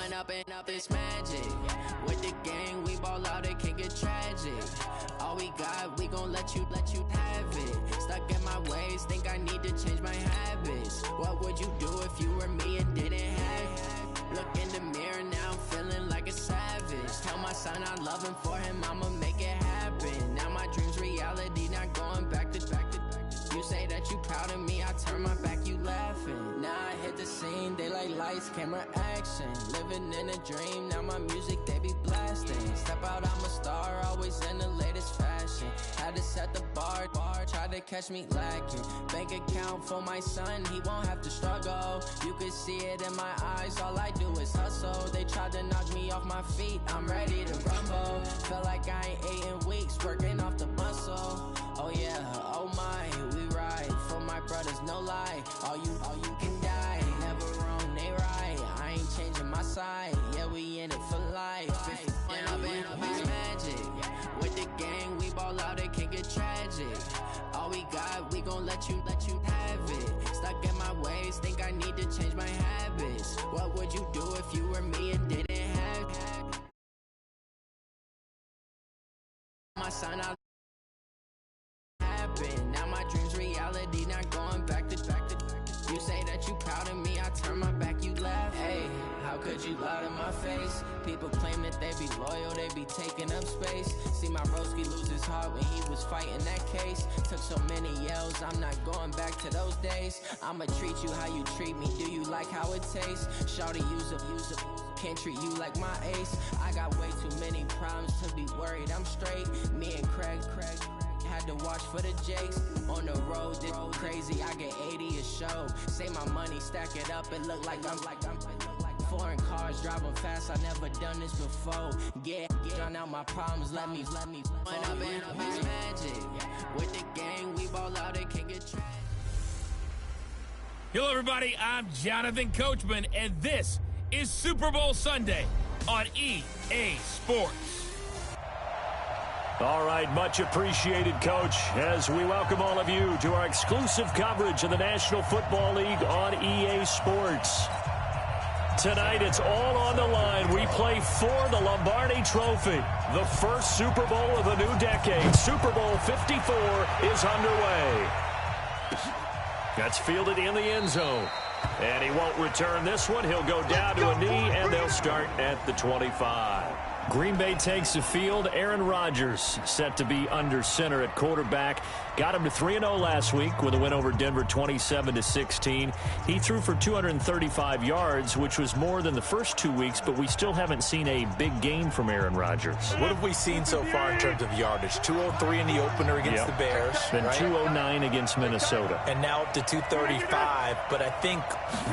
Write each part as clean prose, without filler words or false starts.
One up and up is magic. With the gang, we ball out, it can get tragic. All we got, we gon' let you have it. Stuck in my ways, think I need to change my habits. What would you do if you were me and didn't have it? Look in the mirror, now I'm feeling like a savage. Tell my son I love him, for him I'ma make it happen. Now my dream's reality, not going back to. You say that you proud of me, I turn my back, you laughing. Now I hit the scene, they like lights, camera, action. Living in a dream, now my music, they be blasting. Step out, I'm a star, always in the latest fashion. Had to set the bar, tried to catch me lacking. Bank account for my son, he won't have to struggle. You could see it in my eyes, all I do is hustle. They tried to knock me off my feet, I'm ready to rumble. Felt like I ain't ate in weeks, working off the muscle. Oh yeah, oh my, we ride for my brothers, no lie. All you can die, never wrong, they right. I ain't changing my side, yeah, we in it for life. When up and up is magic. With the gang, we ball out, it can get tragic. All we got, we gon' let you have it. Stuck in my ways, think I need to change my habits. What would you do if you were me and didn't have it? My son, I happen. Now my dream's reality, not going back to. You say that you proud of me, I turn my back, you laugh. Hey, how could you lie to my face? People claim that they be loyal, they be taking up space. See my broski lose his heart when he was fighting that case. Took so many yells, I'm not going back to those days. I'ma treat you how you treat me, do you like how it tastes? Shawty, use up, can't treat you like my ace. I got way too many problems to be worried, I'm straight. Me and Craig had to watch for the Jakes. On the road, this crazy, I get 80 a show. Say my money, stack it up, it look like I'm foreign cars, driving fast, I never done this before. Get drown out my problems, let me One up and up is magic. With the gang, we ball out, it can get tragic. Hello everybody, I'm Jonathan Coachman, and this is Super Bowl Sunday on EA Sports. All right, much appreciated, Coach, as we welcome all of you to our exclusive coverage of the National Football League on EA Sports. Tonight, it's all on the line. We play for the Lombardi Trophy, the first Super Bowl of the new decade. Super Bowl 54 is underway. That's fielded in the end zone. And he won't return this one. He'll go down to a knee, and they'll start at the 25. Green Bay takes the field. Aaron Rodgers set to be under center at quarterback. Got him to 3-0 last week with a win over Denver 27-16. He threw for 235 yards, which was more than the first 2 weeks, but we still haven't seen a big game from Aaron Rodgers. What have we seen so far in terms of yardage? 203 in the opener against the Bears. Then right? 209 against Minnesota. And now up to 235. But I think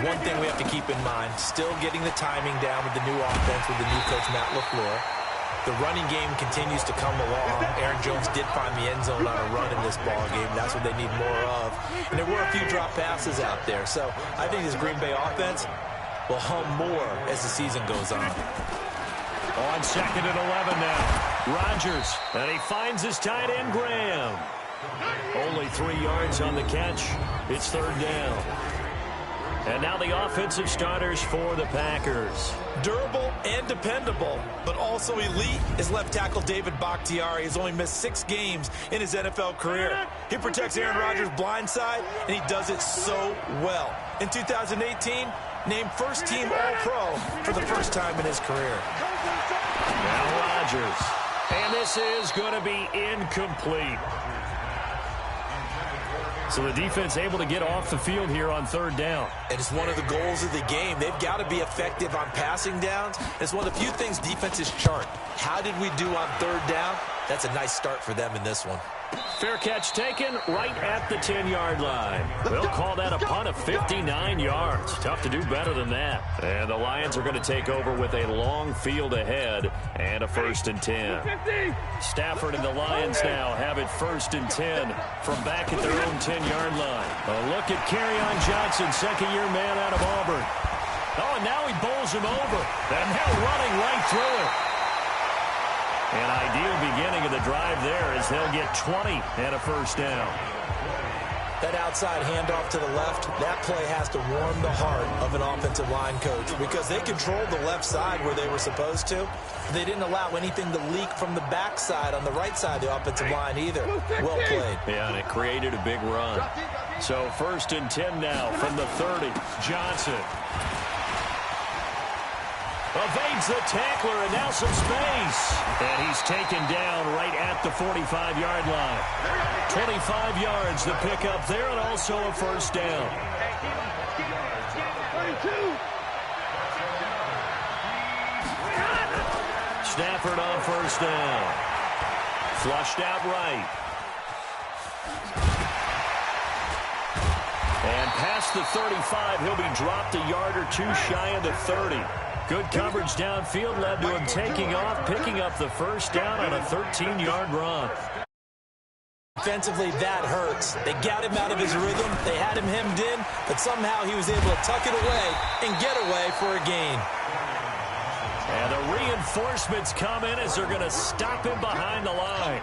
one thing we have to keep in mind, still getting the timing down with the new offense with the new coach, Matt LaFleur. The running game continues to come along. Aaron Jones did find the end zone on a run in this ball game. That's what they need more of. And there were a few drop passes out there. So I think this Green Bay offense will hum more as the season goes on. On 2nd and 11 now. Rodgers, and he finds his tight end, Graham. Only 3 yards on the catch. It's 3rd down. And now the offensive starters for the Packers. Durable and dependable, but also elite is left tackle David Bakhtiari. He's only missed 6 games in his NFL career. He protects Aaron Rodgers' blind side, and he does it so well. In 2018, named first-team All-Pro for the first time in his career. Now Rodgers. And this is going to be incomplete. So the defense able to get off the field here on 3rd down. And it's one of the goals of the game. They've got to be effective on passing downs. It's one of the few things defenses chart. How did we do on 3rd down? That's a nice start for them in this one. Fair catch taken right at the 10-yard line. We'll call that a punt of 59 yards. Tough to do better than that. And the Lions are going to take over with a long field ahead and a 1st and 10. Stafford and the Lions now have it 1st and 10 from back at their own 10-yard line. A look at Kerryon Johnson, second-year man out of Auburn. Oh, and now he bowls him over. And they're running right through it. An ideal beginning of the drive there as they'll get 20 and a 1st down. That outside handoff to the left, that play has to warm the heart of an offensive line coach because they controlled the left side where they were supposed to. They didn't allow anything to leak from the backside on the right side of the offensive line either. Well played. Yeah, and it created a big run. So 1st and 10 now from the 30. Johnson evades the tackler, and now some space. And he's taken down right at the 45-yard line. 25 yards to pick up there, and also a first down. Stafford on first down. Flushed out right. And past the 35, he'll be dropped a yard or two shy of the 30. Good coverage downfield led to him taking off, picking up the first down on a 13-yard run. Defensively, that hurts. They got him out of his rhythm. They had him hemmed in, but somehow he was able to tuck it away and get away for a gain. And the reinforcements come in as they're going to stop him behind the line.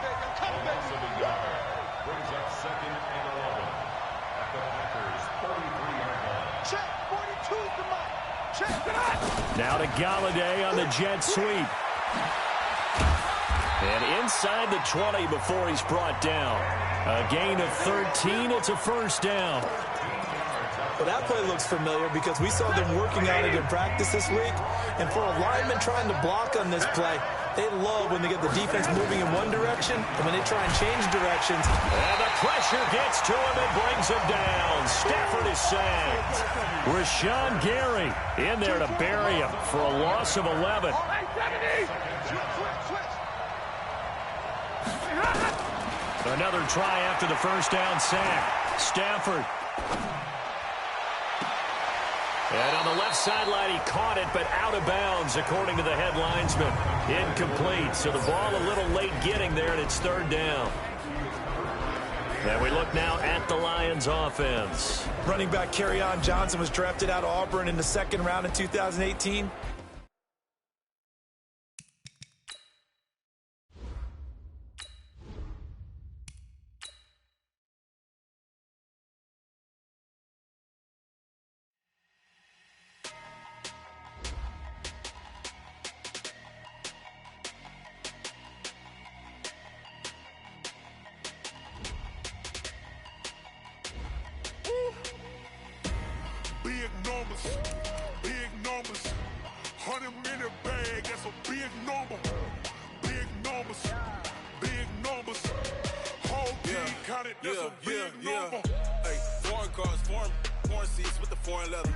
Now to Galladay on the jet sweep. And inside the 20 before he's brought down. A gain of 13. It's a first down. Well, that play looks familiar because we saw them working on it in practice this week. And for a lineman trying to block on this play, they love when they get the defense moving in one direction and when they try and change directions. And the pressure gets to him and brings him down. Stafford is sacked. Rashawn Gary in there to bury him for a loss of 11. Another try after the first down sack. Stafford. And on the left sideline, he caught it, but out of bounds, according to the head linesman. Incomplete, so the ball a little late getting there, and it's third down. And we look now at the Lions offense. Running back Kerryon Johnson was drafted out of Auburn in the second round in 2018. Big numbers, 100-minute bag, that's a big number. Big numbers, whole team counted, that's a big number. Hey, foreign cars, foreign seats with the foreign leather.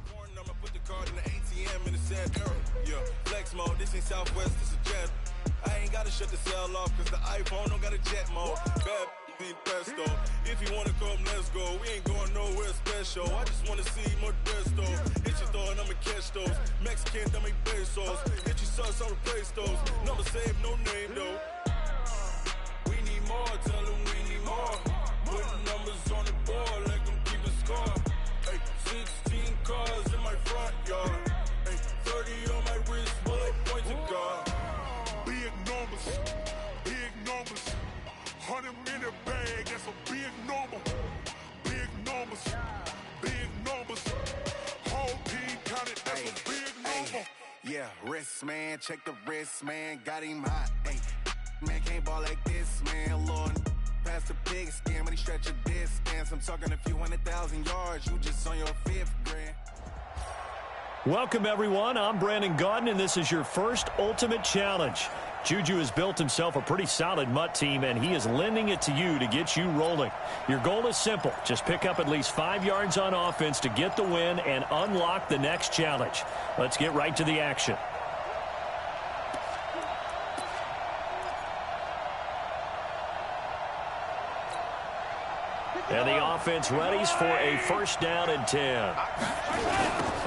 Foreign number, put the card in the ATM in the sad era. Yeah, flex mode, this ain't Southwest, this is jet. I ain't gotta shut the cell off, cause the iPhone don't got a jet mode. Bad be pesto. If you wanna come, let's go. We ain't going nowhere special. I just wanna see more desto. Hit your throw and I'ma catch those. Mexican, dummy pesos. Hit your sauce, I'll replace those. Number save, no name though. We need more, tell them we need more. Putting numbers on the board, like them keep a score. Hey, 16 cars in my front yard. Hey, 30 on my wrist, bullet point to God. Big numbers, 100-minute bag, that's a big number. Big numbers, whole team counted, that's a big number. Yeah, wrist man, check the wrist man, got him hot. Ay, man can't ball like this, man. Lord, past the big scam, when he stretch a distance. I'm talking a few 100,000 yards, you just on your 5th grand. Welcome, everyone. I'm Brandon Gaudin, and this is your first Ultimate Challenge. Juju has built himself a pretty solid Mutt team, and he is lending it to you to get you rolling. Your goal is simple. Just pick up at least 5 yards on offense to get the win and unlock the next challenge. Let's get right to the action. And the offense readies for a first down and 10.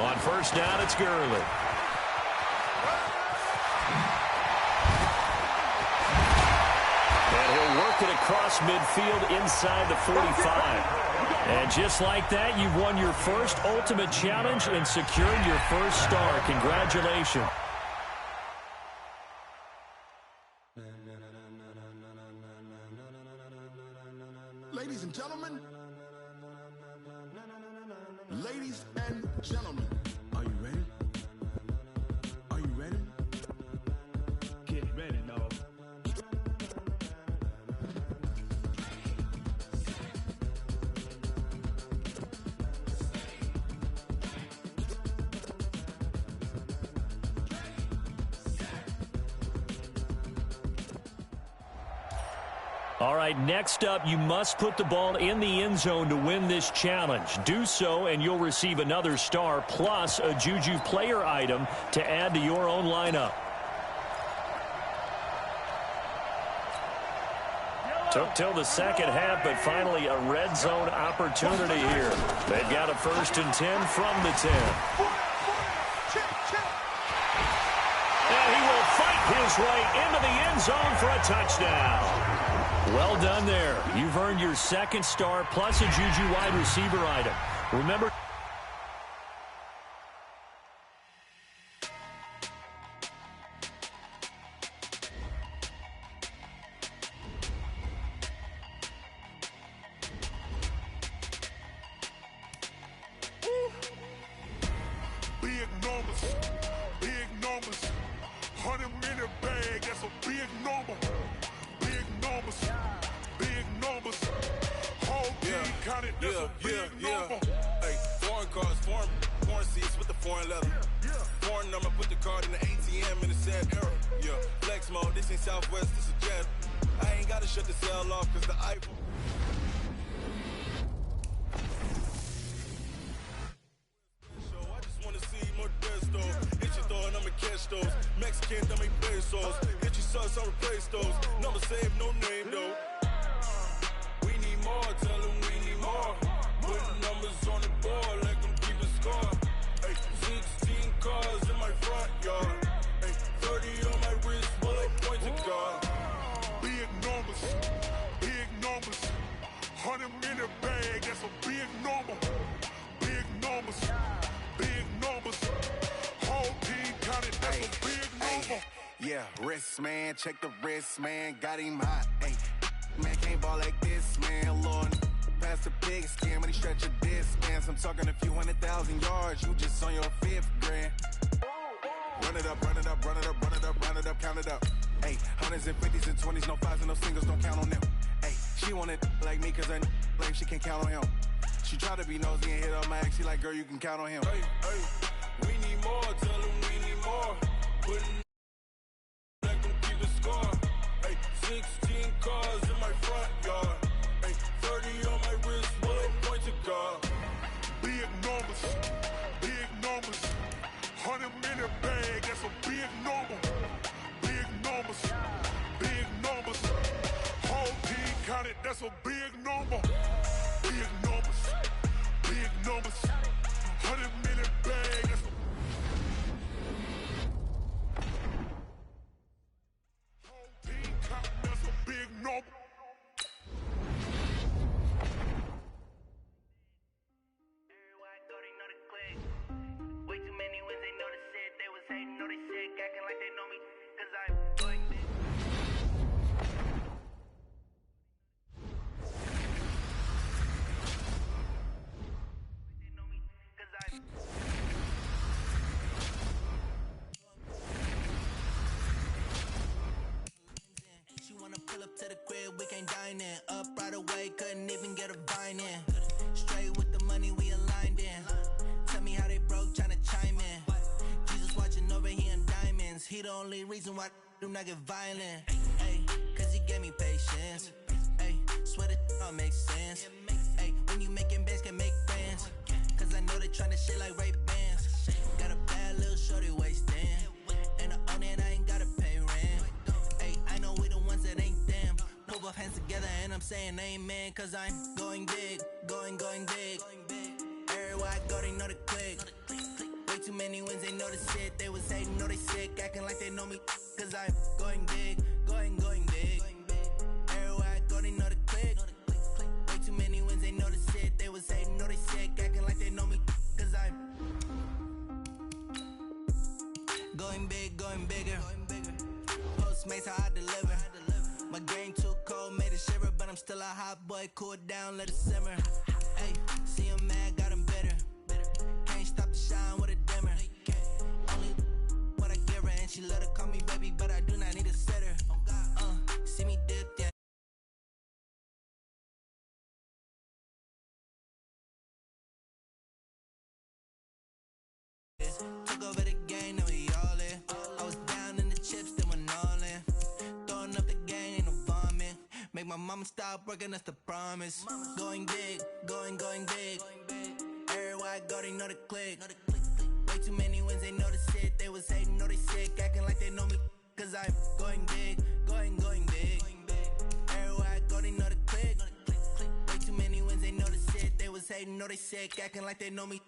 On first down, it's Gurley. And he'll work it across midfield inside the 45. And just like that, you've won your first Ultimate Challenge and secured your first star. Congratulations. Ladies and gentlemen, ladies and gentlemen, are you ready? Are you ready? Get ready, dog. All right, next up, you must put the ball in the end zone to win this challenge. Do so, and you'll receive another star plus a Juju player item to add to your own lineup. Took till the second half, but finally a red zone opportunity here. They've got a 1st and 10 from the 10. And he will fight his way into the end zone for a touchdown. Well done there. You've earned your 2nd star plus a Juju wide receiver item. Remember, Big numbers, big numbers. 100-minute bag, that's a big number. Big numbers, big numbers. Whole team counted, that's a big number. Hey, foreign cars, foreign seats with the foreign leather. Foreign number, put the card in the ATM in the sad era. Yeah, flex mode, this ain't Southwest, this is Jet. I ain't gotta shut the cell off cause the iPhone. I just wanna see more Destos. Hit your door and I'ma catch those. Mexican, dummy pesos. Hit your subs, I'll replace those. Number saved, no name though. We need more, tell them we need more. Putting numbers on the board, let them keep a score. Hey, 16 cars in my front yard. Hey, 30 on my wrist, bullet point to God. Big numbers, big numbers. 100-minute bag, that's a big number. Big numbers, big numbers. Whole team counted, that's a big number. Yeah, wrist, man, check the wrist, man, got him hot, ayy. Man, can't ball like this, man, Lord. Past the pig skin when he stretch a distance. I'm talking a few 100,000 yards, you just on your 5th grand. Run it up, run it up, run it up, run it up, run it up, count it up. Ayy, 100s and 50s and 20s, no 5s and no singles, don't count on them. Ayy, she wanted like me cause her lame, she can't count on him. She tried to be nosy and hit up my ex, she like, girl, you can count on him. Hey, we need more, tell them we need more. Putting let them keep a score. Hey, 16 cars in my front yard. Hey, 30 on my wrist, bullet point to God. Big numbers, big numbers. 100-minute bag, that's a big number. Big numbers, big numbers. Whole team counted, that's a big number. Big numbers, big numbers. 100-minute bag, that's a whole team counting, that's a big number. Way too many wins, they know the shit. They was hating, know they shit, acting like they know me, cause I'm going big. They know me, cause I'm she wanna pull up to the crib, we can't dine in. Up right away, couldn't even get a vine in. Straight with the money, we aligned in. Tell me how they broke, tryna chime in. Jesus watching over here in diamonds. He the only reason why do not get violent. Ay, cause he gave me patience. Ay, swear that all makes sense. Ay, when you making bands, can make friends. Cause I know they tryna shit like Ray Bans. Got a bad little shorty wasting. And I own it, I ain't gotta pay rent. Ay, I know we the ones that ain't them. Put both hands together and I'm saying amen. Cause I'm going big, going big. Everywhere I go, they know the click. Way too many wins, they know the shit. They was hating, know they sick, acting like they know me. Cause I'm going big, going big. Everywhere I go, they know the click. Way too many wins, they know the shit. They was hating, know they sick, acting like they know me. Cause I'm going big, going bigger. Postmates how I deliver. My game too cold, made it shiver, but I'm still a hot boy, cool it down, let it simmer. Hey, see him mad, got him bitter. Can't stop the shine with a dimmer. Only what I give her, and she let her call me baby, but I do not need a sitter. See me dip, yeah. Took over the game, now we all in. I was down in the chips, then went all in. Throwing up the game, ain't no vomit. Make my mama stop working, that's the promise. Going big, going big. Everywhere I go, they know the click. Way too many wins, they know the shit. They was hating, know they sick, acting like they know me. Cause I'm going big, going big. Everywhere I go, they know the click. Way too many wins, they know the shit. They was hating, know they sick, acting like they know me.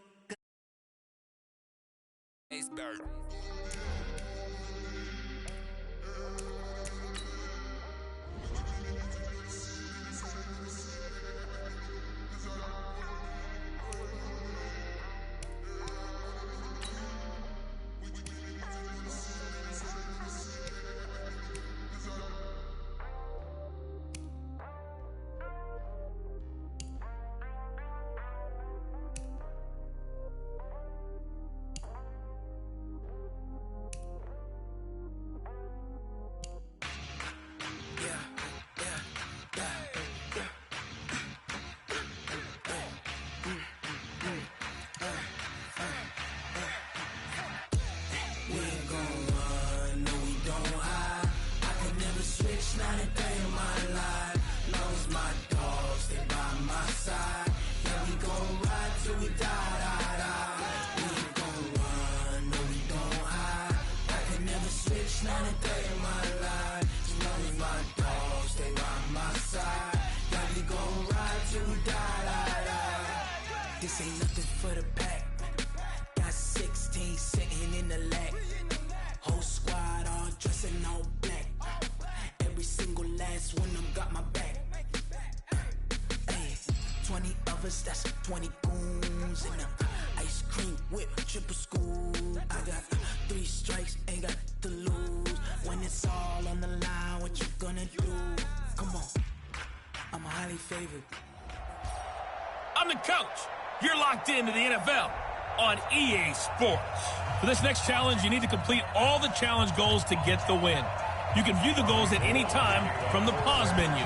This ain't nothing for the pack. Got 16 sitting in the lag. Whole squad all dressed in all black. Every single last one of them got my back. Hey, 20 of us, that's 20 goons. And the ice cream whip, triple scoop. I got 3 strikes, ain't got to lose. When it's all on the line, what you gonna do? Come on, I'm highly favored. I'm the coach. You're locked into the NFL on EA Sports. For this next challenge, you need to complete all the challenge goals to get the win. You can view the goals at any time from the pause menu.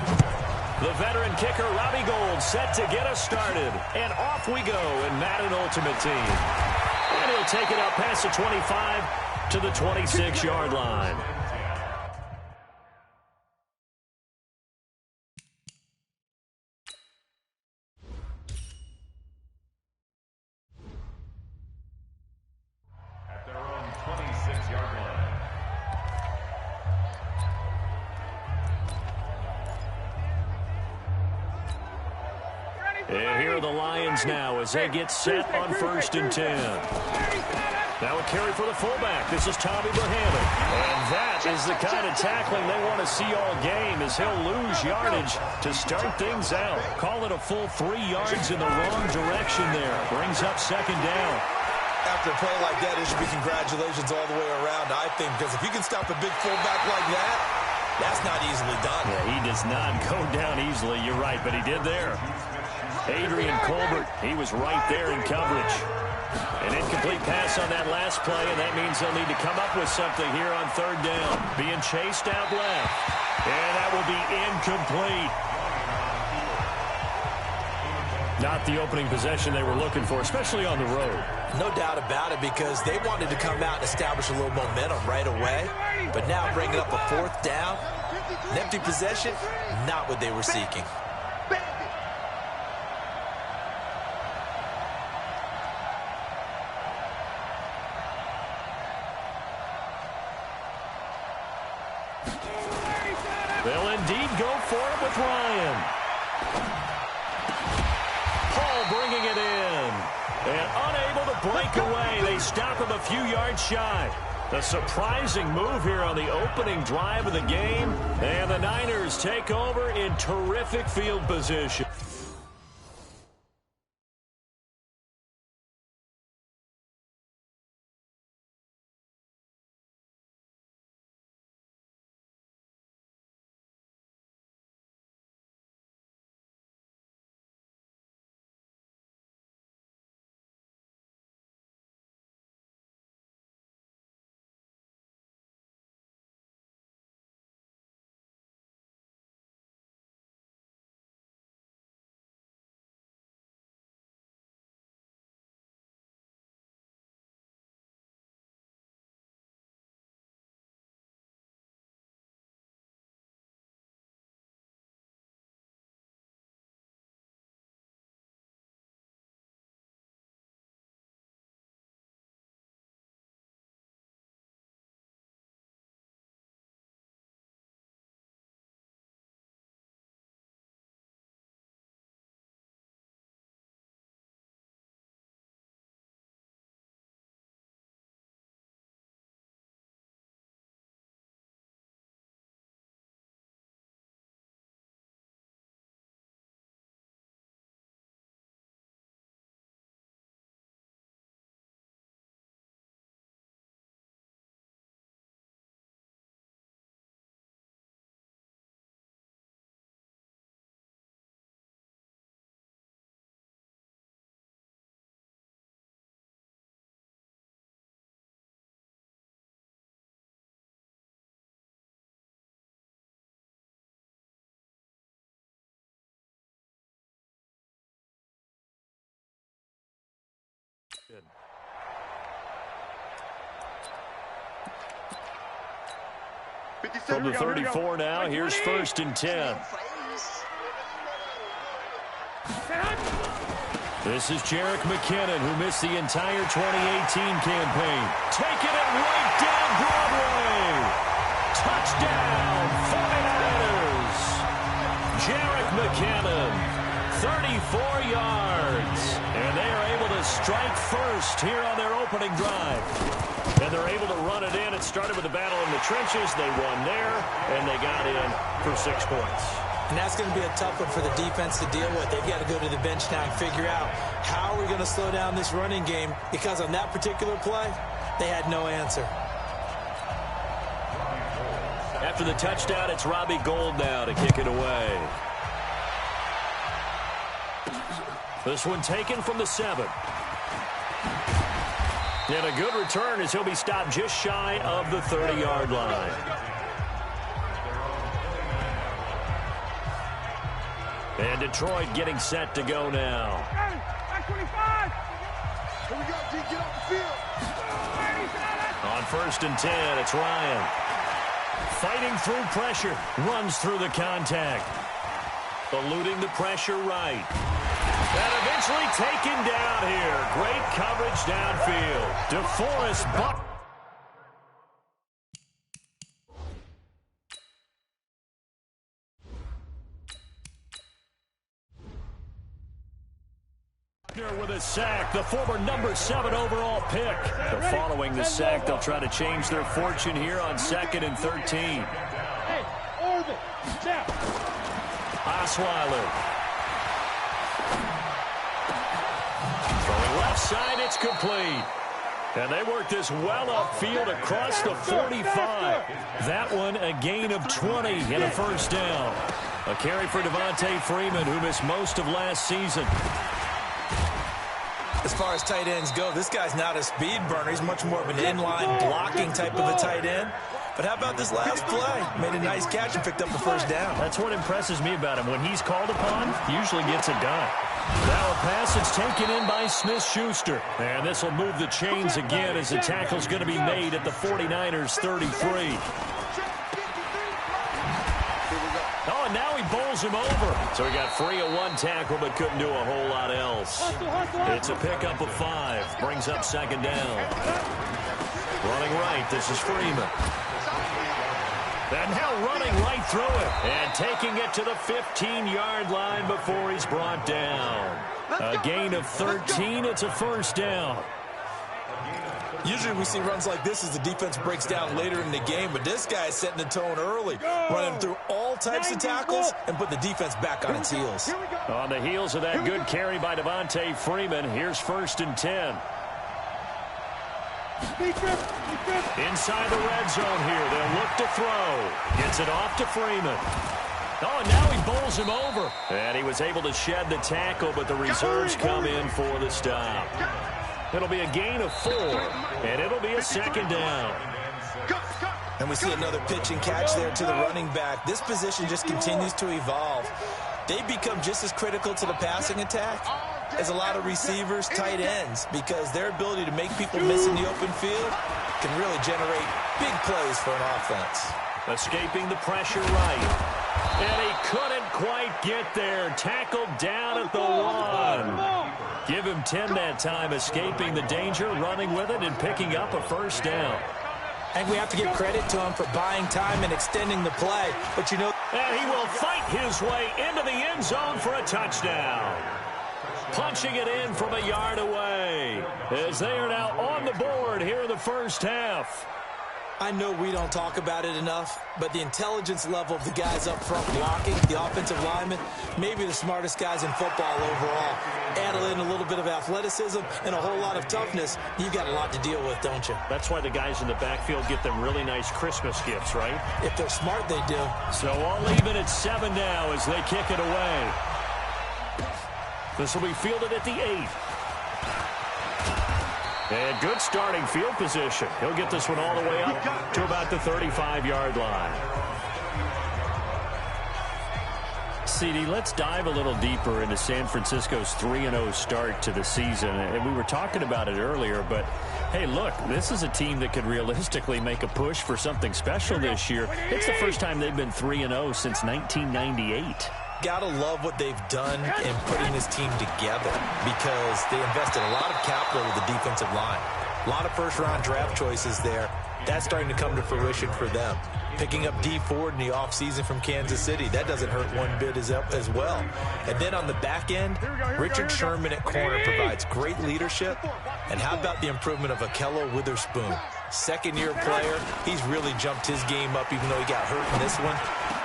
The veteran kicker, Robbie Gould, set to get us started. And off we go in Madden Ultimate Team. And he'll take it up past the 25 to the 26-yard line. And here are the Lions now as they get set on 1st and 10. Now a carry for the fullback. This is Tommy Bohannon. And that is the kind of tackling they want to see all game as he'll lose yardage to start things out. Call it a full 3 yards in the wrong direction there. Brings up 2nd down. After a play like that, it should be congratulations all the way around, I think, because if you can stop a big fullback like that, that's not easily done. Yeah, he does not go down easily. You're right, but he did there. Adrian Colbert, he was right there in coverage. An incomplete pass on that last play, and that means they'll need to come up with something here on 3rd down. Being chased out left, and that will be incomplete. Not the opening possession they were looking for, especially on the road. No doubt about it, because they wanted to come out and establish a little momentum right away. But now bringing up a 4th down, an empty possession, not what they were seeking. They'll indeed go for it with Ryan. Paul bringing it in. And unable to break away. They stop him a few yards shy. A surprising move here on the opening drive of the game. And the Niners take over in terrific field position. From the 34 now, here's 1st and 10. This is Jerick McKinnon, who missed the entire 2018 campaign. Taking it right down Broadway. Touchdown, 49ers. Jerick McKinnon, 34 yards. And they are able to strike first here on their opening drive. And they're able to run it in. It started with a battle in the trenches. They won there, and they got in for 6 points. And that's going to be a tough one for the defense to deal with. They've got to go to the bench now and figure out how are we going to slow down this running game, because on that particular play, they had no answer. After the touchdown, it's Robbie Gould now to kick it away. This one taken from the 7. And a good return as he'll be stopped just shy of the 30-yard line. And Detroit getting set to go now. Hey, 25. Here we go, D. Get off the field. On 1st and 10, it's Ryan. Fighting through pressure. Runs through the contact. Eluding the pressure right. And eventually taken down here. Great coverage downfield. DeForest Buckner with a sack, the former number 7 overall pick. But following the sack, they'll try to change their fortune here on 2nd and 13. Hey, Orbit, step. Osweiler. Throwing left side, it's complete. And they work this well upfield across the 45. That one a gain of 20 and a 1st down. A carry for Devontae Freeman, who missed most of last season. As far as tight ends go, this guy's not a speed burner. He's much more of an inline blocking type of a tight end. But how about this last play? Made a nice catch and picked up the 1st down. That's what impresses me about him. When he's called upon, he usually gets it done. Now a pass that's taken in by Smith-Schuster. And this will move the chains again as the tackle's going to be made at the 49ers 33. Oh, and now he bowls him over. So he got free of 1 tackle but couldn't do a whole lot else. It's a pickup of 5. Brings up 2nd down. Running right, this is Freeman. And now running right through it. And taking it to the 15-yard line before he's brought down. A gain of 13. It's a 1st down. Usually we see runs like this as the defense breaks down later in the game, but this guy is setting the tone early, running through all types of tackles and put the defense back on its heels. On the heels of that good carry by Devontae Freeman, here's 1st and 10. Inside the red zone here. They'll look to throw. Gets it off to Freeman. Oh, and now he bowls him over. And he was able to shed the tackle, but the reserves come in for the stop. It'll be a gain of 4, and it'll be a 2nd down. And we see another pitch and catch there to the running back. This position just continues to evolve. They become just as critical to the passing attack as a lot of receivers, tight ends, because their ability to make people miss in the open field can really generate big plays for an offense. Escaping the pressure right. And he couldn't quite get there. Tackled down at the 1. Give him 10 that time, escaping the danger, running with it, and picking up a 1st down. And we have to give credit to him for buying time and extending the play. But, you know, and he will fight his way into the end zone for a touchdown. Punching it in from a yard away as they are now on the board here in the 1st half. I know we don't talk about it enough, but the intelligence level of the guys up front blocking, the offensive linemen, maybe the smartest guys in football overall. Add in a little bit of athleticism and a whole lot of toughness, you've got a lot to deal with, don't you? That's why the guys in the backfield get them really nice Christmas gifts, right? If they're smart, they do. So all even at 7 now as they kick it away. This will be fielded at the 8. And good starting field position. He'll get this one all the way up to about the 35-yard line. CD, let's dive a little deeper into San Francisco's 3-0 start to the season. And we were talking about it earlier, but hey, look, this is a team that could realistically make a push for something special this year. It's the first time they've been 3-0 since 1998. Gotta love what they've done in putting this team together because they invested a lot of capital with the defensive line. A lot of first-round draft choices there. That's starting to come to fruition for them. Picking up D Ford in the offseason from Kansas City, that doesn't hurt one bit as well. And then on the back end, Richard Sherman at corner provides great leadership. And how about the improvement of Akello Witherspoon? Second-year player, he's really jumped his game up even though he got hurt in this one.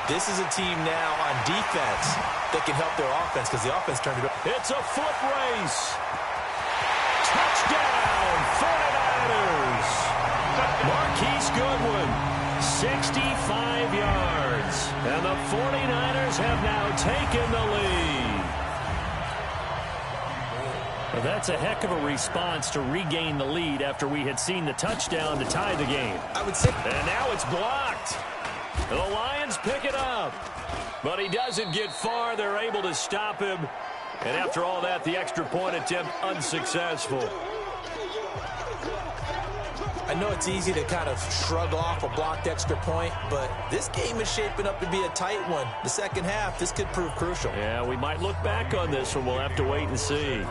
This is a team now on defense that can help their offense because the offense turned it up. It's a foot race. Touchdown, 49ers. Marquise Goodwin, 65 yards. And the 49ers have now taken the lead. Well, that's a heck of a response to regain the lead after we had seen the touchdown to tie the game. I would say. And now it's blocked. The Lions pick it up. But he doesn't get far. They're able to stop him. And after all that, the extra point attempt unsuccessful. I know it's easy to kind of shrug off a blocked extra point, but this game is shaping up to be a tight one. The second half, this could prove crucial. Yeah, we might look back on this one. We'll have to wait and see.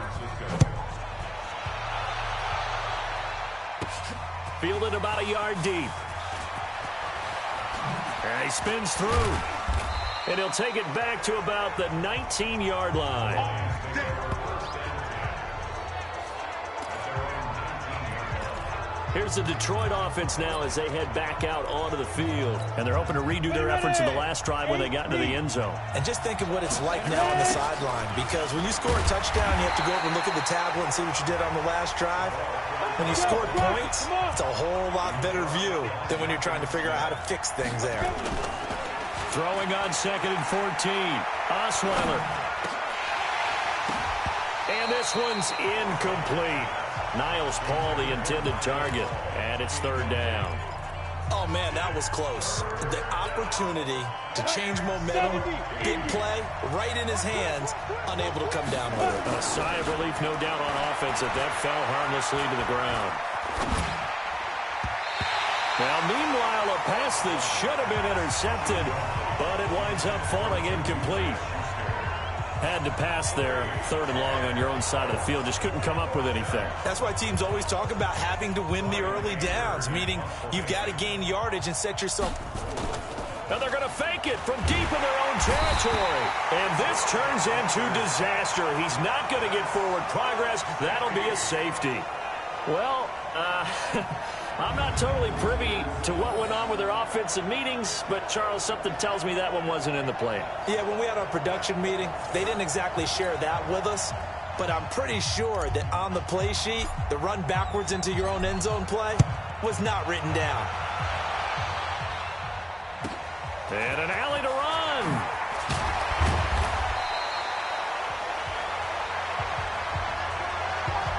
Fielded about a yard deep. And he spins through. And he'll take it back to about the 19-yard line. Here's the Detroit offense now as they head back out onto the field. And they're hoping to redo their efforts in the last drive when they got into the end zone. And just think of what it's like now on the sideline. Because when you score a touchdown, you have to go over and look at the tablet and see what you did on the last drive. When you scored points, it's a whole lot better view than when you're trying to figure out how to fix things there. Throwing on 2nd and 14. Osweiler. And this one's incomplete. Niles Paul, the intended target. And it's 3rd down. Oh, man, that was close. The opportunity to change momentum, big play, right in his hands, unable to come down with it. A sigh of relief, no doubt, on offense that fell harmlessly to the ground. Now, meanwhile, a pass that should have been intercepted, but it winds up falling incomplete. Had to pass there, 3rd and long on your own side of the field. Just couldn't come up with anything. That's why teams always talk about having to win the early downs, meaning you've got to gain yardage and set yourself. And they're going to fake it from deep in their own territory. And this turns into disaster. He's not going to get forward progress. That'll be a safety. Well, I'm not totally privy to what went on with their offensive meetings, but, Charles, something tells me that one wasn't in the plan. Yeah, when we had our production meeting, they didn't exactly share that with us, but I'm pretty sure that on the play sheet, the run backwards into your own end zone play was not written down. And an alley to run.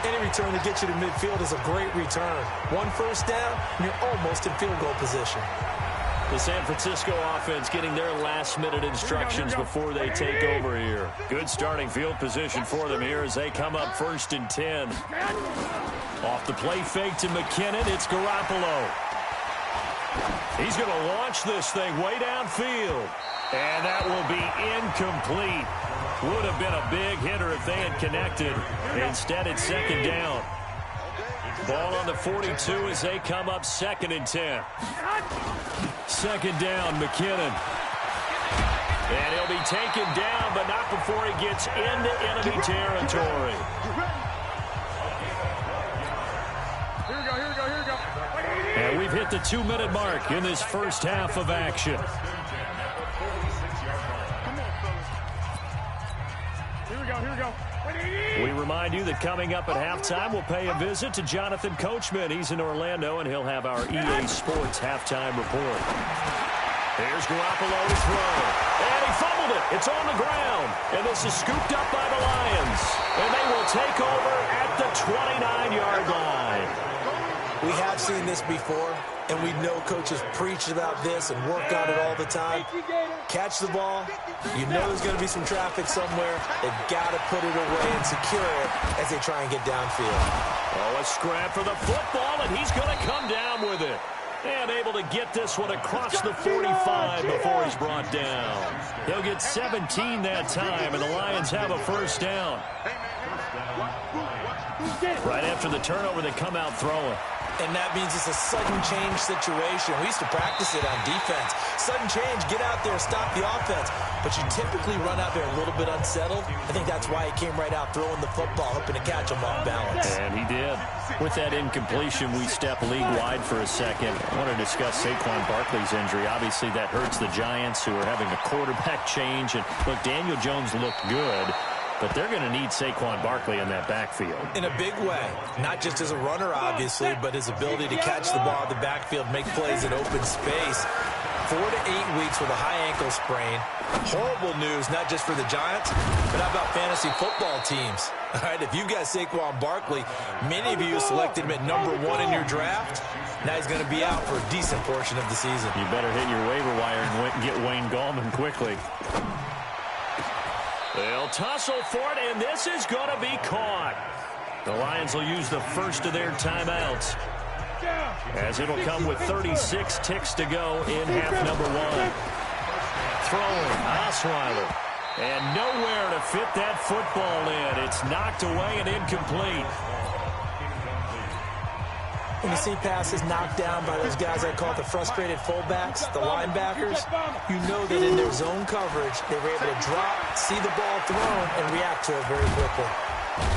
Any return that gets you to midfield is a great return. 1 first down, and you're almost in field goal position. The San Francisco offense getting their last-minute instructions before they take over here. Good starting field position for them here as they come up 1st and 10. Off the play fake to McKinnon, it's Garoppolo. He's going to launch this thing way downfield. And that will be incomplete. Would have been a big hitter if they had connected. Instead, it's 2nd down. Ball on the 42 as they come up 2nd and 10. 2nd down, McKinnon. And he'll be taken down, but not before he gets into enemy territory. Here we go. And we've hit the 2-minute mark in this first half of action. Here we go. We remind you that coming up at halftime, we'll pay a visit to Jonathan Coachman. He's in Orlando, and he'll have our EA Sports halftime report. Here's Garoppolo to throw. And he fumbled it. It's on the ground. And this is scooped up by the Lions. And they will take over at the 29-yard line. We have seen this before. and we know coaches preach about this and work on it all the time. Catch the ball. You know there's going to be some traffic somewhere. They've got to put it away and secure it as they try and get downfield. Oh, a scrap for the football, and he's going to come down with it. And able to get this one across the 45 before he's brought down. He'll get 17 that time, and the Lions have a first down. Right after the turnover, they come out throwing. And that means it's a sudden change situation. We used to practice it on defense. Sudden change, get out there, stop the offense. But you typically run out there a little bit unsettled. I think that's why he came right out throwing the football, hoping to catch him off balance. And he did. With that incompletion, we step league-wide for a second. I want to discuss Saquon Barkley's injury. Obviously, that hurts the Giants, who are having a quarterback change. And, look, Daniel Jones looked good. But they're going to need Saquon Barkley in that backfield. In a big way. Not just as a runner, obviously, but his ability to catch the ball in the backfield, make plays in open space. 4 to 8 weeks with a high ankle sprain. Horrible news, not just for the Giants, but how about fantasy football teams? All right, if you've got Saquon Barkley, many of you selected him at #1 in your draft. Now he's going to be out for a decent portion of the season. You better hit your waiver wire and get Wayne Gallman quickly. They'll tussle for it, and this is going to be caught. The Lions will use the first of their timeouts, as it'll come with 36 ticks to go in half number 1. Throwing, Osweiler, and nowhere to fit that football in. It's knocked away and incomplete. When you see passes knocked down by those guys I call the frustrated fullbacks, the linebackers, you know that in their zone coverage, they were able to drop, see the ball thrown, and react to it very quickly.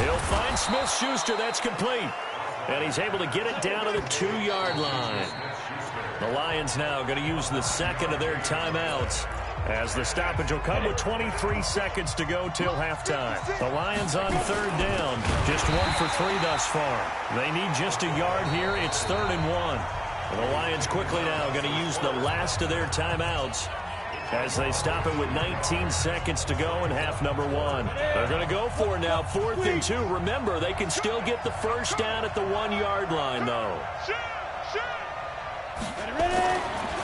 He'll find Smith-Schuster. That's complete. And he's able to get it down to the 2-yard line. The Lions now going to use the second of their timeouts, as the stoppage will come with 23 seconds to go till halftime. The Lions on third down, just 1 for 3 thus far. They need just a yard here. It's 3rd and 1. The Lions quickly now going to use the last of their timeouts, as they stop it with 19 seconds to go in half number 1. They're going to go for it now, 4th and 2. Remember, they can still get the first down at the 1-yard line, though.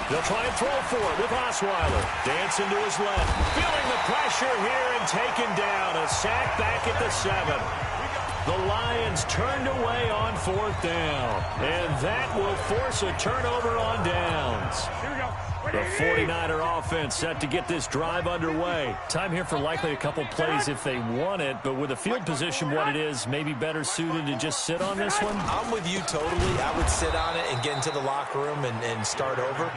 They'll try and throw for it with Osweiler. Dancing to his left. Feeling the pressure here and taken down. A sack back at the 7. The Lions turned away on 4th down. And that will force a turnover on downs. The 49er offense set to get this drive underway. Time here for likely a couple plays if they want it, but with the field position what it is, maybe better suited to just sit on this one? I'm with you totally. I would sit on it and get into the locker room and start over.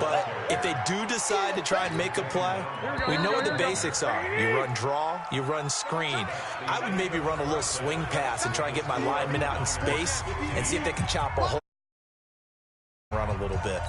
But if they do decide to try and make a play, we know what the basics are. You run draw, you run screen. I would maybe run a little swing pass and try and get my linemen out in space and see if they can chop a hole, run a little bit.